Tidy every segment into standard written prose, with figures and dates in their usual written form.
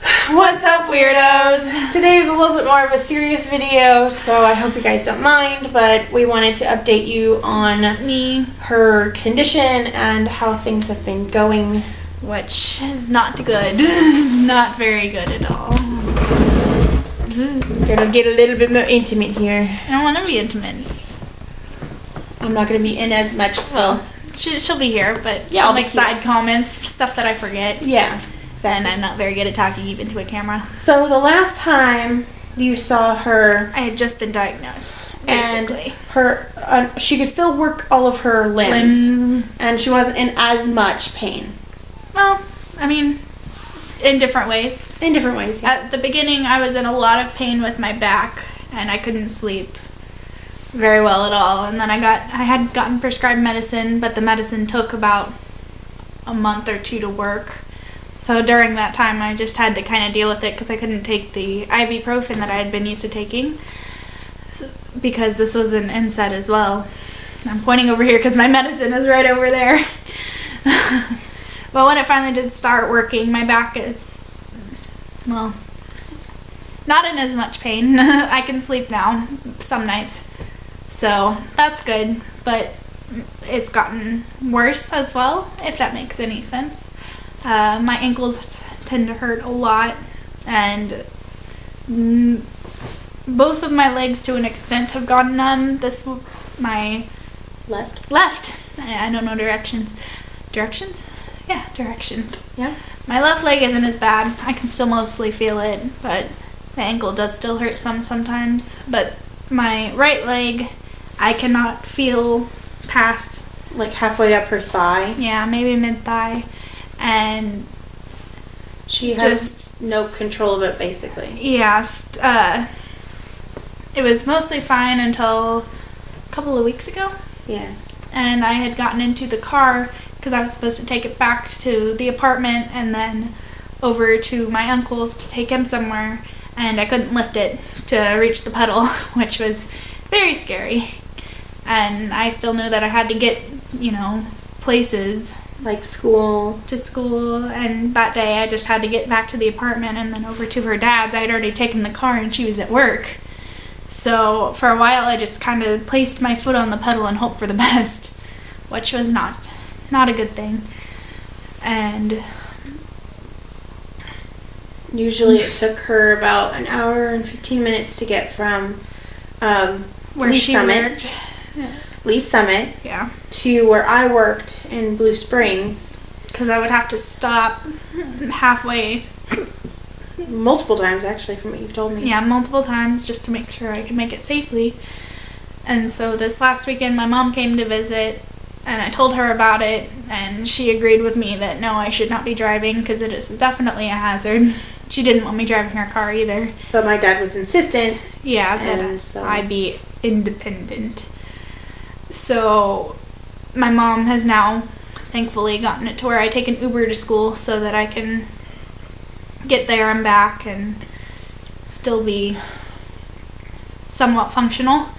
What's up, weirdos? Today is a little bit more of a serious video, so I hope you guys don't mind, but we wanted to update you on her condition and how things have been going. Which is not good. Not very good at all. Gonna get a little bit more intimate here. I don't want to be intimate. I'm not gonna be in as much, so. Well, she'll be here, but yeah, she'll make side comments, stuff that I forget. Yeah. And I'm not very good at talking even to a camera. So the last time you saw her, I had just been diagnosed, basically. And her, she could still work all of her limbs, and she wasn't in as much pain. Well, I mean, in different ways. In different ways, yeah. At the beginning, I was in a lot of pain with my back, and I couldn't sleep very well at all. And then I had gotten prescribed medicine, but the medicine took about a month or two to work. So during that time, I just had to kind of deal with it because I couldn't take the ibuprofen that I had been used to taking because this was an NSAID as well. I'm pointing over here because my medicine is right over there. But when it finally did start working, my back is, well, not in as much pain. I can sleep now some nights. So that's good, but it's gotten worse as well, if that makes any sense. My ankles tend to hurt a lot, and both of my legs to an extent have gone numb. My left. I don't know directions. Directions? Yeah, directions. Yeah. My left leg isn't as bad. I can still mostly feel it, but the ankle does still hurt sometimes. But my right leg, I cannot feel past, like halfway up her thigh. Yeah, maybe mid-thigh. And she has no control of it, basically. Yes. It was mostly fine until a couple of weeks ago. Yeah. And I had gotten into the car because I was supposed to take it back to the apartment and then over to my uncle's to take him somewhere. And I couldn't lift it to reach the pedal, which was very scary. And I still knew that I had to get, places. Like school. To school, and that day I just had to get back to the apartment and then over to her dad's. I had already taken the car and she was at work. So for a while I just kind of placed my foot on the pedal and hoped for the best, which was not a good thing. And usually it took her about an hour and 15 minutes to get from where she worked. Lee's Summit, yeah, to where I worked in Blue Springs. Because I would have to stop halfway. Multiple times, actually, from what you've told me. Yeah, multiple times just to make sure I could make it safely. And so this last weekend, my mom came to visit, and I told her about it, and she agreed with me that no, I should not be driving because it is definitely a hazard. She didn't want me driving her car either. But my dad was insistent. Yeah, that I be independent. So my mom has now thankfully gotten it to where I take an Uber to school so that I can get there and back and still be somewhat functional.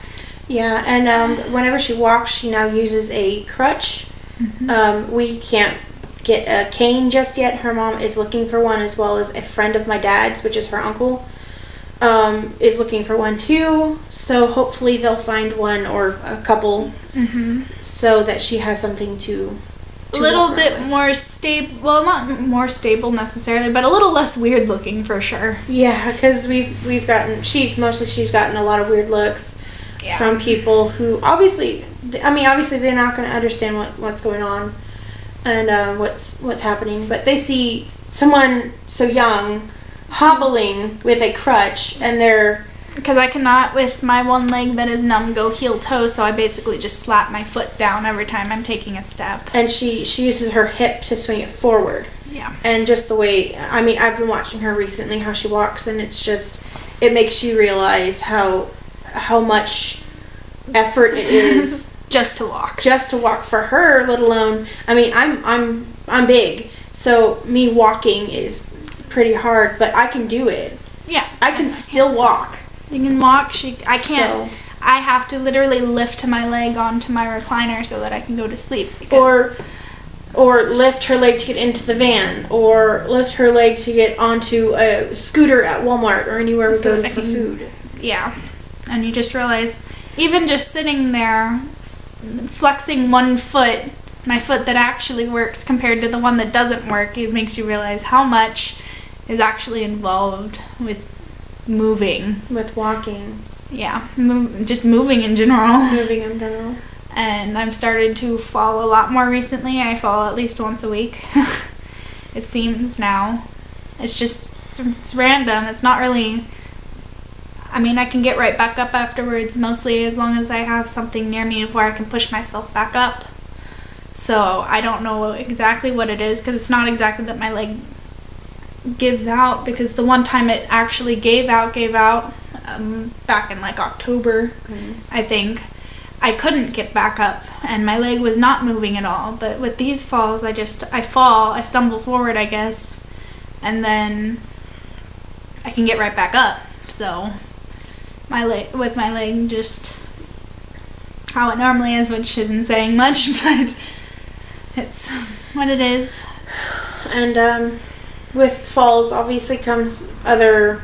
Yeah, and whenever she walks, she now uses a crutch. Mm-hmm. We can't get a cane just yet. Her mom is looking for one, as well as a friend of my dad's, which is her uncle, is looking for one too. So hopefully they'll find one or a couple, so that she has something to a little bit more stable. Well, not more stable necessarily, but a little less weird looking for sure. Yeah, because she's gotten a lot of weird looks from people who obviously they're not going to understand what's going on and what's happening, but they see someone so young hobbling with a crutch, and they're... Because I cannot, with my one leg that is numb, go heel toe, so I basically just slap my foot down every time I'm taking a step. And she uses her hip to swing it forward. Yeah. And just the way, I've been watching her recently, how she walks, and it makes you realize how much effort it is just to walk. Just to walk for her, let alone, I'm big, so me walking is pretty hard, but I can do it. Yeah. I can still walk. You can walk. I can't. So, I have to literally lift my leg onto my recliner so that I can go to sleep. Or or lift her leg to get into the van, or lift her leg to get onto a scooter at Walmart or anywhere we go for food. Yeah. And you just realize, even just sitting there, flexing one foot, my foot that actually works compared to the one that doesn't work, it makes you realize how much is actually involved with moving. With walking. Yeah. Just moving in general. Moving in general. And I've started to fall a lot more recently. I fall at least once a week. It seems now. It's random. It's not really... I mean, I can get right back up afterwards, mostly as long as I have something near me where I can push myself back up. So I don't know exactly what it is, because it's not exactly that my leg gives out, because the one time it actually gave out back in like October, I think. I couldn't get back up, and my leg was not moving at all. But with these falls, I fall, I stumble forward, I guess, and then I can get right back up. So with my leg just how it normally is, which isn't saying much, but it's what it is. And with falls, obviously comes other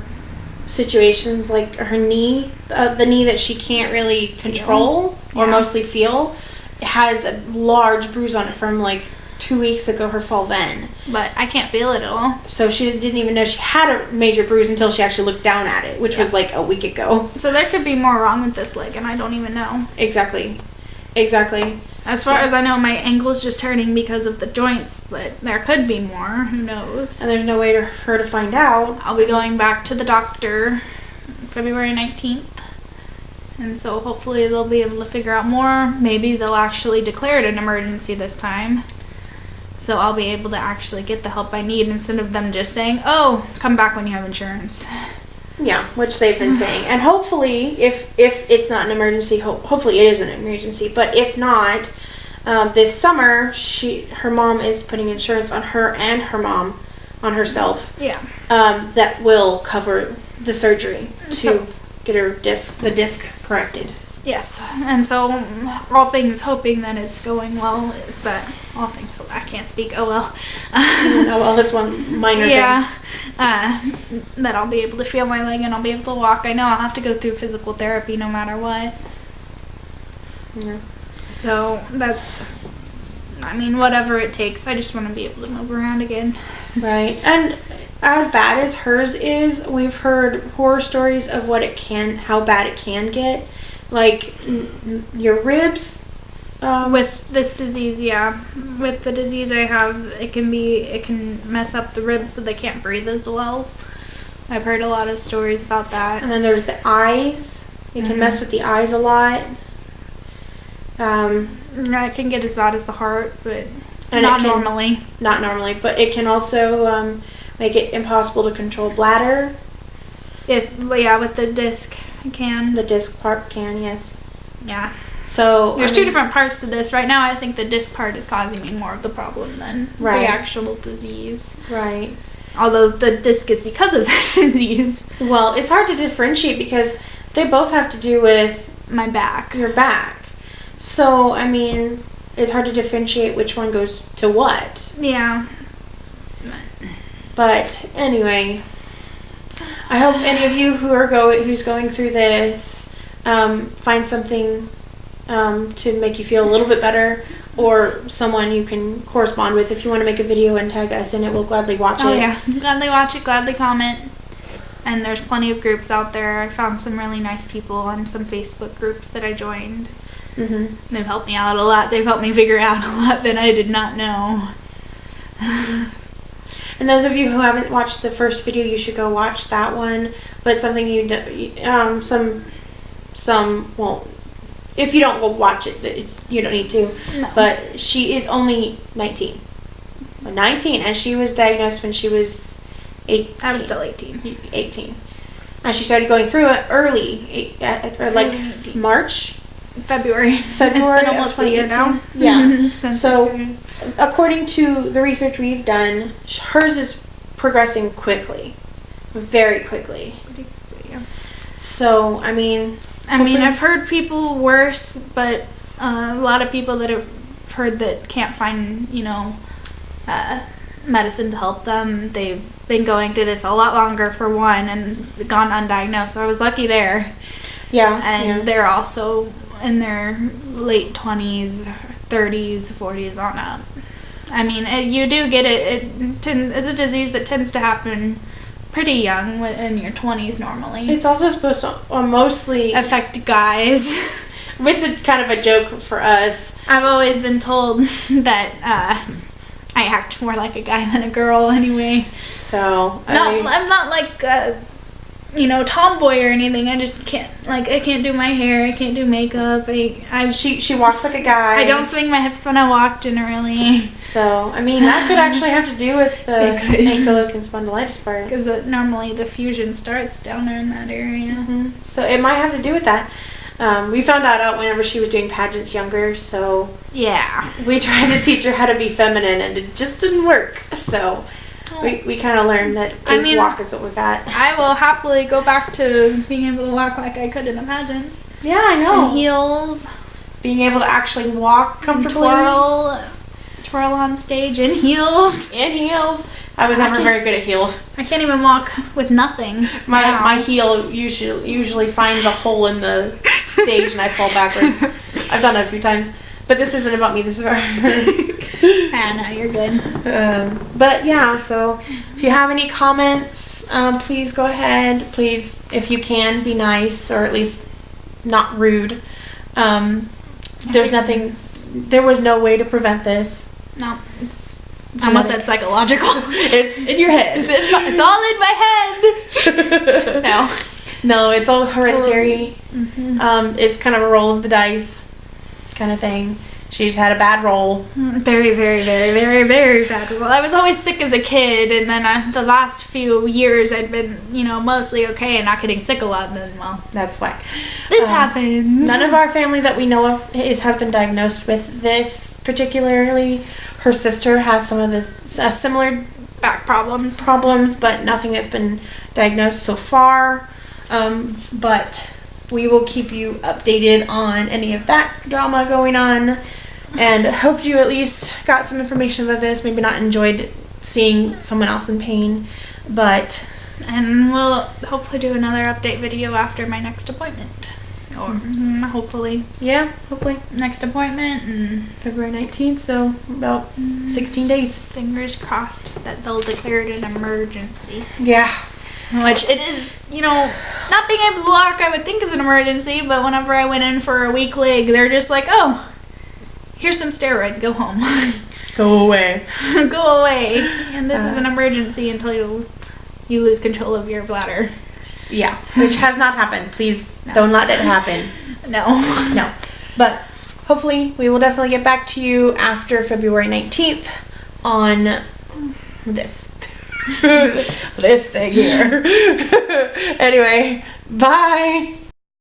situations, like her knee, the knee that she can't really control or mostly feel. It has a large bruise on it from like 2 weeks ago, her fall then. But I can't feel it at all. So she didn't even know she had a major bruise until she actually looked down at it, which was like a week ago. So there could be more wrong with this leg, and I don't even know. Exactly. As far as I know, my ankle's just hurting because of the joints, but there could be more. Who knows? And there's no way for her to find out. I'll be going back to the doctor February 19th. And so hopefully they'll be able to figure out more. Maybe they'll actually declare it an emergency this time. So I'll be able to actually get the help I need instead of them just saying, oh, come back when you have insurance. Yeah, which they've been saying. And hopefully, if it's not an emergency, hopefully it is an emergency. But if not, this summer, her mom is putting insurance on her and her mom, on herself. Yeah. That will cover the surgery to get the disc corrected. Yes, and so all things hoping that it's going well is that all things hope. I can't speak. Oh well. Oh well, that's one minor thing. Yeah, that I'll be able to feel my leg and I'll be able to walk. I know I'll have to go through physical therapy no matter what. Yeah. So that's, I mean, whatever it takes. I just want to be able to move around again. Right, and as bad as hers is, we've heard horror stories of how bad it can get. Like your ribs. With this disease, yeah. With the disease I have, it can mess up the ribs so they can't breathe as well. I've heard a lot of stories about that. And then there's the eyes. It can mess with the eyes a lot. It can get as bad as the heart, but not normally. Not normally, but it can also make it impossible to control bladder. With the disc, it can. The disc part can, yes. Yeah. So there's two different parts to this. Right now, I think the disc part is causing me more of the problem than the actual disease. Right. Although the disc is because of that disease. Well, it's hard to differentiate because they both have to do with my back. Your back. So, I mean, it's hard to differentiate which one goes to what. Yeah. But anyway, I hope any of you who's going through this find something to make you feel a little bit better, or someone you can correspond with. If you want to make a video and tag us in it, we'll gladly watch it. Oh yeah, gladly watch it, gladly comment. And there's plenty of groups out there. I found some really nice people on some Facebook groups that I joined. Mm-hmm. They've helped me out a lot. They've helped me figure out a lot that I did not know. And those of you who haven't watched the first video, you should go watch that one. But something some won't. If you don't go watch it, you don't need to. No. But she is only 19, and she was diagnosed when she was 18. I was still 18. 18, and she started going through it early, like March. February. It's been almost a year now. Yeah. So, according to the research we've done, hers is progressing quickly, very quickly. Yeah. So, I mean, I've heard people worse, but a lot of people that have heard that can't find, medicine to help them. They've been going through this a lot longer for one and gone undiagnosed. So I was lucky there. Yeah. And they're also in their late 20s, 30s, 40s on up. I mean, you do get it. It's a disease that tends to happen pretty young, in your 20s normally. It's also supposed to mostly affect guys. It's a kind of a joke for us. I've always been told that I act more like a guy than a girl anyway. So I'm not like tomboy or anything. I just can't I can't do my hair. I can't do makeup. She walks like a guy. I don't swing my hips when I walk generally. So I mean that could actually have to do with the ankylosing spondylitis part. Because normally the fusion starts down there in that area. Mm-hmm. So it might have to do with that. We found that out whenever she was doing pageants younger. So yeah, we tried to teach her how to be feminine, and it just didn't work. So. We kind of learned that walk is what we got. I will happily go back to being able to walk like I could in the pageants. Yeah, I know. And heels. Being able to actually walk comfortably. Twirl on stage in heels. In heels. I was never very good at heels. I can't even walk with nothing. My heel usually finds a hole in the stage and I fall backwards. I've done it a few times. But this isn't about me. This is about her. Anna, you're good. But yeah, so if you have any comments, please go ahead. Please, if you can, be nice or at least not rude. There was no way to prevent this. No, it's almost said psychological. It's in your head. It's all in my head. No, it's all hereditary. Mm-hmm. It's kind of a roll of the dice kind of thing. She's had a bad roll. Very, very, very, very, very bad roll. I was always sick as a kid, and then the last few years I'd been, mostly okay and not getting sick a lot, and then, that's why. This happens. None of our family that we know of has been diagnosed with this particularly. Her sister has some of the similar back problems, but nothing that's been diagnosed so far. But we will keep you updated on any of that drama going on, and hope you at least got some information about this. Maybe not enjoyed seeing someone else in pain, and we'll hopefully do another update video after my next appointment, or hopefully next appointment and February 19th, so about 16 days. Fingers crossed that they'll declare it an emergency. Yeah. Which it is, not being able to walk I would think is an emergency, but whenever I went in for a weak leg, they're just like, oh, here's some steroids, go home. Go away. Go away. And this is an emergency until you lose control of your bladder. Yeah, which has not happened. Please don't let it happen. No. But hopefully we will definitely get back to you after February 19th on this. This thing here. Anyway, bye.